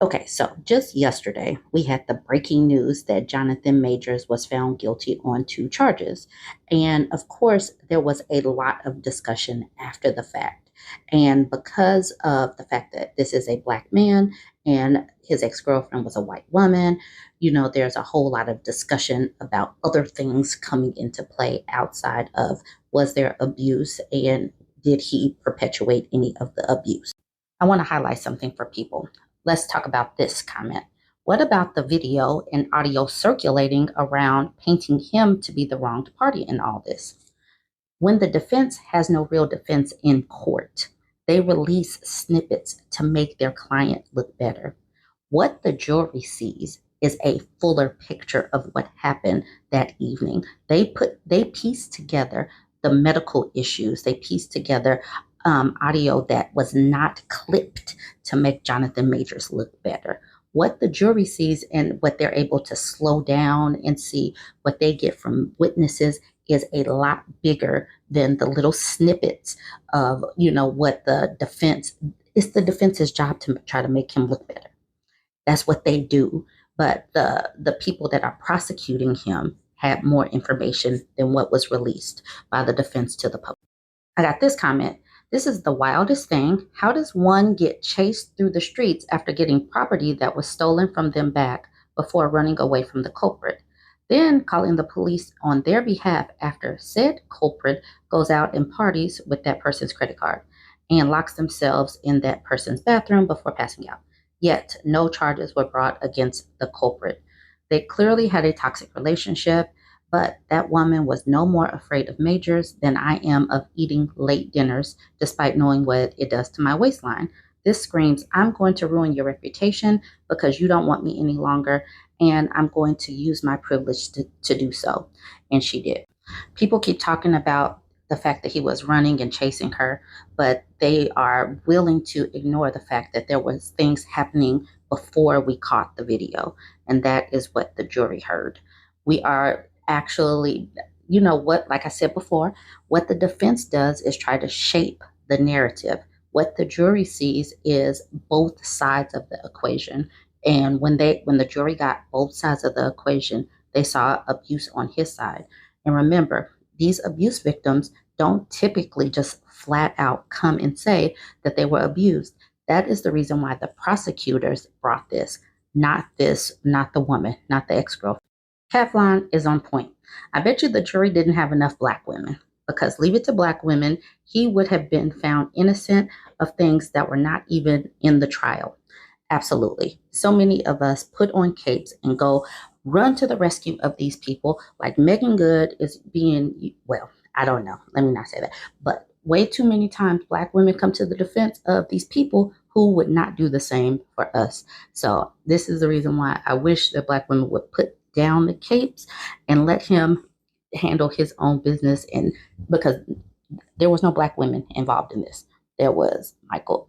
Okay, so just yesterday, we had the breaking news that Jonathan Majors was found guilty on two charges. And of course, there was a lot of discussion after the fact. And because of the fact that this is a black man and his ex girlfriend was a white woman, there's a whole lot of discussion about other things coming into play outside of was there abuse and did he perpetuate any of the abuse? I want to highlight something for people. Let's talk about this comment. What about the video and audio circulating around painting him to be the wronged party in all this? When the defense has no real defense in court, they release snippets to make their client look better. What the jury sees is a fuller picture of what happened that evening. They piece together the medical issues. They piece together audio that was not clipped to make Jonathan Majors look better. What the jury sees and what they're able to slow down and see what they get from witnesses is a lot bigger than the little snippets of, what the defense, it's the defense's job to try to make him look better. That's what they do. But the people that are prosecuting him had more information than what was released by the defense to the public. I got this comment. This is the wildest thing. How does one get chased through the streets after getting property that was stolen from them back before running away from the culprit? Then calling the police on their behalf after said culprit goes out and parties with that person's credit card and locks themselves in that person's bathroom before passing out. Yet no charges were brought against the culprit. They clearly had a toxic relationship, but that woman was no more afraid of Majors than I am of eating late dinners, despite knowing what it does to my waistline. This screams, I'm going to ruin your reputation because you don't want me any longer, and I'm going to use my privilege to do so. And she did. People keep talking about the fact that he was running and chasing her, but they are willing to ignore the fact that there was things happening before we caught the video. And that is what the jury heard. We are actually, what, like I said before, what the defense does is try to shape the narrative. What the jury sees is both sides of the equation. And when the jury got both sides of the equation, they saw abuse on his side. And remember, these abuse victims don't typically just flat out come and say that they were abused. That is the reason why the prosecutors brought this, not the woman, not the ex-girlfriend. Teflon is on point. I bet you the jury didn't have enough black women because leave it to black women, he would have been found innocent of things that were not even in the trial. Absolutely. So many of us put on capes and go run to the rescue of these people like Megan Good is being, well, I don't know. Let me not say that. But way too many times black women come to the defense of these people who would not do the same for us. So this is the reason why I wish that black women would put down the capes and let him handle his own business. And because there was no black women involved in this. There was Michael,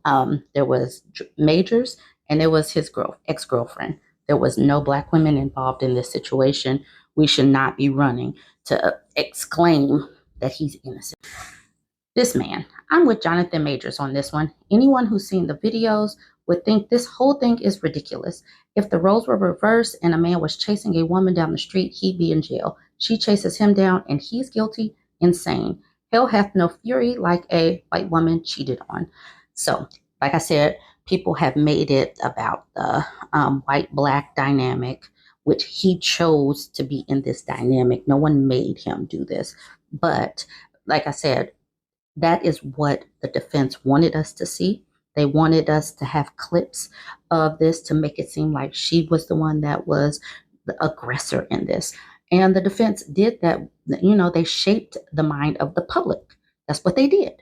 there was Majors, and there was his ex-girlfriend. There was no black women involved in this situation. We should not be running to exclaim that he's innocent. This man, I'm with Jonathan Majors on this one. Anyone who's seen the videos would think this whole thing is ridiculous. If the roles were reversed and a man was chasing a woman down the street, he'd be in jail. She chases him down and he's guilty. Insane. Hell hath no fury like a white woman cheated on. So, like I said, people have made it about the white-black dynamic, which he chose to be in this dynamic. No one made him do this. But, like I said, that is what the defense wanted us to see. They wanted us to have clips of this to make it seem like she was the one that was the aggressor in this. And the defense did that. They shaped the mind of the public. That's what they did.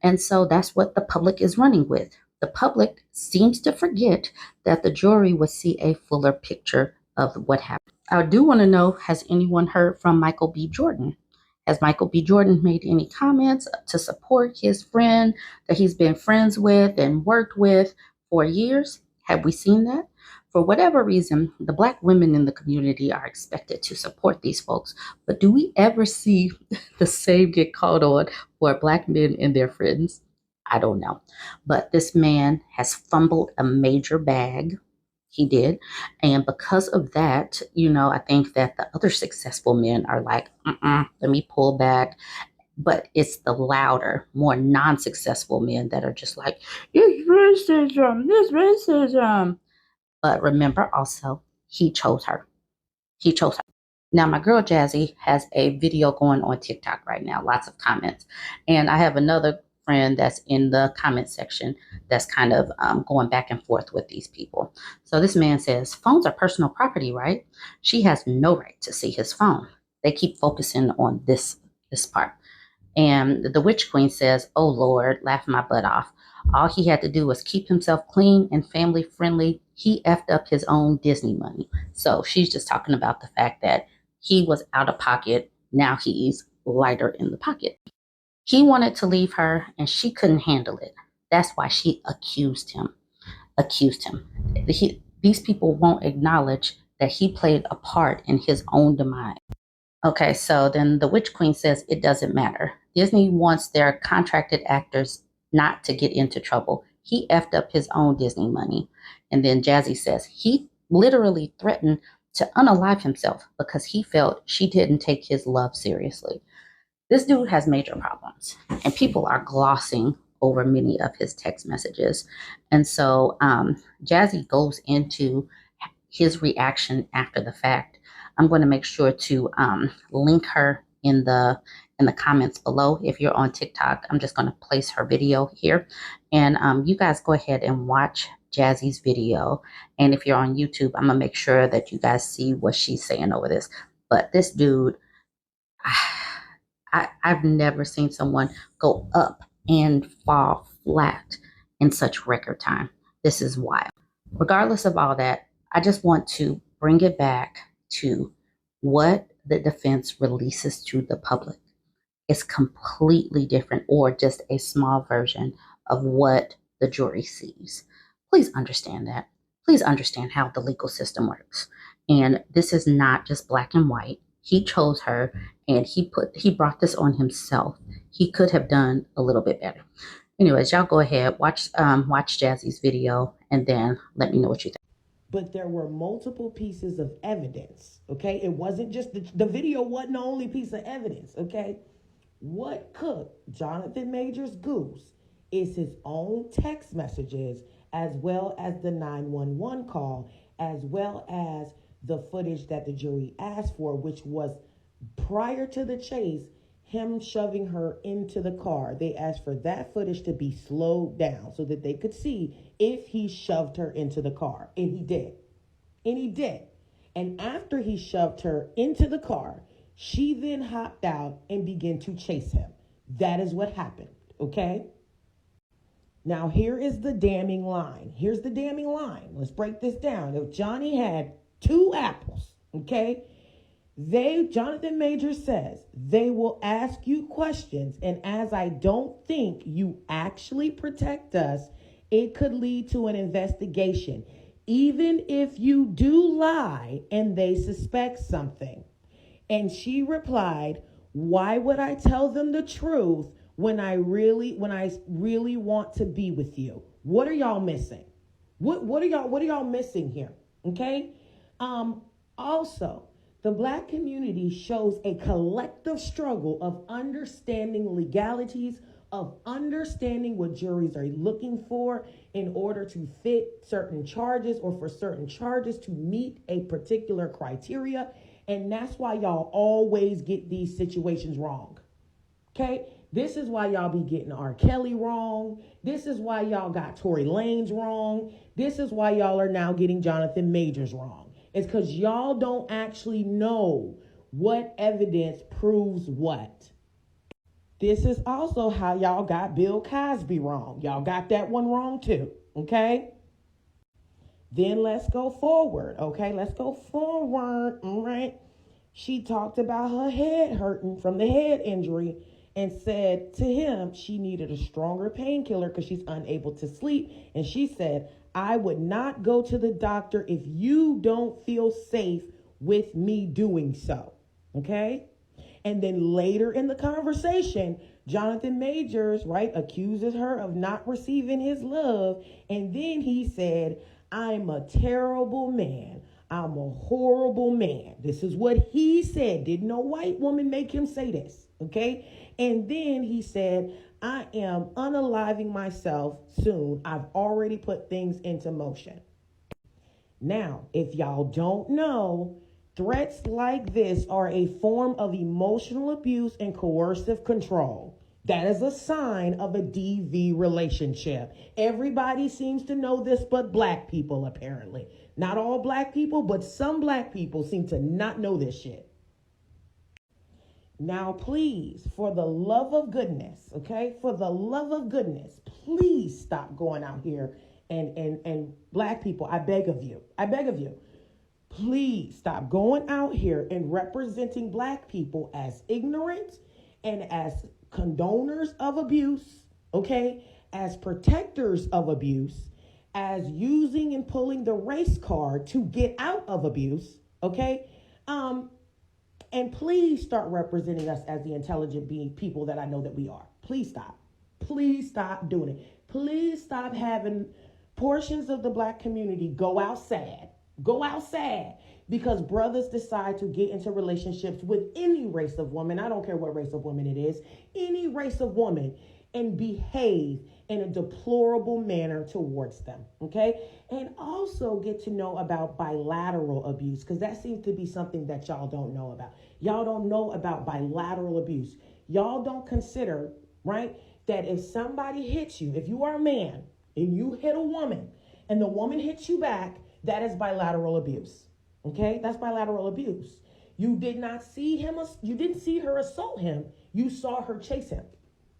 And so that's what the public is running with. The public seems to forget that the jury would see a fuller picture of what happened. I do want to know, has anyone heard from Michael B. Jordan? Has Michael B. Jordan made any comments to support his friend that he's been friends with and worked with for years? Have we seen that? For whatever reason, the black women in the community are expected to support these folks. But do we ever see the same get called on for black men and their friends? I don't know. But this man has fumbled a major bag. He did. And because of that, I think that the other successful men are like, let me pull back. But it's the louder, more non successful men that are just like, it's racism, it's racism. But remember also, he chose her. He chose her. Now, my girl Jazzy has a video going on TikTok right now, lots of comments. And I have another friend that's in the comment section that's kind of going back and forth with these people. So this man says, phones are personal property, right? She has no right to see his phone. They keep focusing on this part. And the witch queen says, oh Lord, laugh my butt off. All he had to do was keep himself clean and family friendly. He effed up his own Disney money. So she's just talking about the fact that he was out of pocket. Now he's lighter in the pocket. He wanted to leave her and she couldn't handle it. That's why she accused him. Accused him. These people won't acknowledge that he played a part in his own demise. Okay, so then the Witch Queen says it doesn't matter. Disney wants their contracted actors not to get into trouble. He effed up his own Disney money. And then Jazzy says he literally threatened to unalive himself because he felt she didn't take his love seriously. This dude has major problems, and people are glossing over many of his text messages. And so Jazzy goes into his reaction after the fact. I'm going to make sure to link her in the comments below. If you're on TikTok, I'm just going to place her video here, and you guys go ahead and watch Jazzy's video. And if you're on YouTube, I'm gonna make sure that you guys see what she's saying over this. But this dude, I've never seen someone go up and fall flat in such record time. This is wild. Regardless of all that, I just want to bring it back to what the defense releases to the public. It's completely different, or just a small version of what the jury sees. Please understand that. Please understand how the legal system works. And this is not just black and white. He chose her, and he brought this on himself. He could have done a little bit better. Anyways, y'all go ahead, watch Jazzy's video, and then let me know what you think. But there were multiple pieces of evidence, okay? It wasn't just the video wasn't the only piece of evidence, okay? What cooked Jonathan Majors goose is his own text messages, as well as the 911 call, as well as the footage that the jury asked for, which was prior to the chase, him shoving her into the car. They asked for that footage to be slowed down so that they could see if he shoved her into the car. And he did. And he did. And after he shoved her into the car, she then hopped out and began to chase him. That is what happened. Okay? Now, here is the damning line. Here's the damning line. Let's break this down. If Johnny had two apples, okay, Jonathan Majors says, they will ask you questions. And as I don't think you actually protect us, it could lead to an investigation. Even if you do lie and they suspect something. And she replied, why would I tell them the truth when I really want to be with you? What are y'all missing? What are y'all missing here? Okay? Also, the black community shows a collective struggle of understanding legalities, of understanding what juries are looking for in order to fit certain charges, or for certain charges to meet a particular criteria. And that's why y'all always get these situations wrong. Okay? This is why y'all be getting R. Kelly wrong. This is why y'all got Tory Lanez wrong. This is why y'all are now getting Jonathan Majors wrong. It's because y'all don't actually know what evidence proves what. This is also how y'all got Bill Cosby wrong. Y'all got that one wrong too. Okay? Then let's go forward. Okay? Let's go forward. All right? She talked about her head hurting from the head injury and said to him she needed a stronger painkiller because she's unable to sleep. And she said, I would not go to the doctor if you don't feel safe with me doing so. Okay? And then later in the conversation, Jonathan Majors, right, accuses her of not receiving his love. And then he said, I'm a terrible man. I'm a horrible man. This is what he said. Did no white woman make him say this? Okay. And then he said, I am unaliving myself soon. I've already put things into motion. Now, if y'all don't know, threats like this are a form of emotional abuse and coercive control. That is a sign of a DV relationship. Everybody seems to know this, but black people, apparently. Not all black people, but some black people seem to not know this shit. Now, please, for the love of goodness, okay, for the love of goodness, please stop going out here and black people, I beg of you, please stop going out here and representing black people as ignorant and as condoners of abuse, okay, as protectors of abuse, as using and pulling the race card to get out of abuse, okay? And please start representing us as the intelligent being people that I know that we are. Please stop. Please stop doing it. Please stop having portions of the black community go out sad. Go out sad because brothers decide to get into relationships with any race of woman. I don't care what race of woman it is. Any race of woman, and behave in a deplorable manner towards them, okay? And also get to know about bilateral abuse, because that seems to be something that y'all don't know about. Y'all don't know about bilateral abuse. Y'all don't consider, right, that if somebody hits you, if you are a man and you hit a woman and the woman hits you back, that is bilateral abuse, okay? That's bilateral abuse. You did not see him, you didn't see her assault him, you saw her chase him.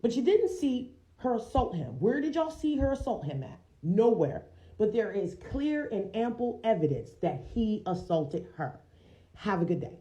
But you didn't see her assault him. Where did y'all see her assault him at? Nowhere. But there is clear and ample evidence that he assaulted her. Have a good day.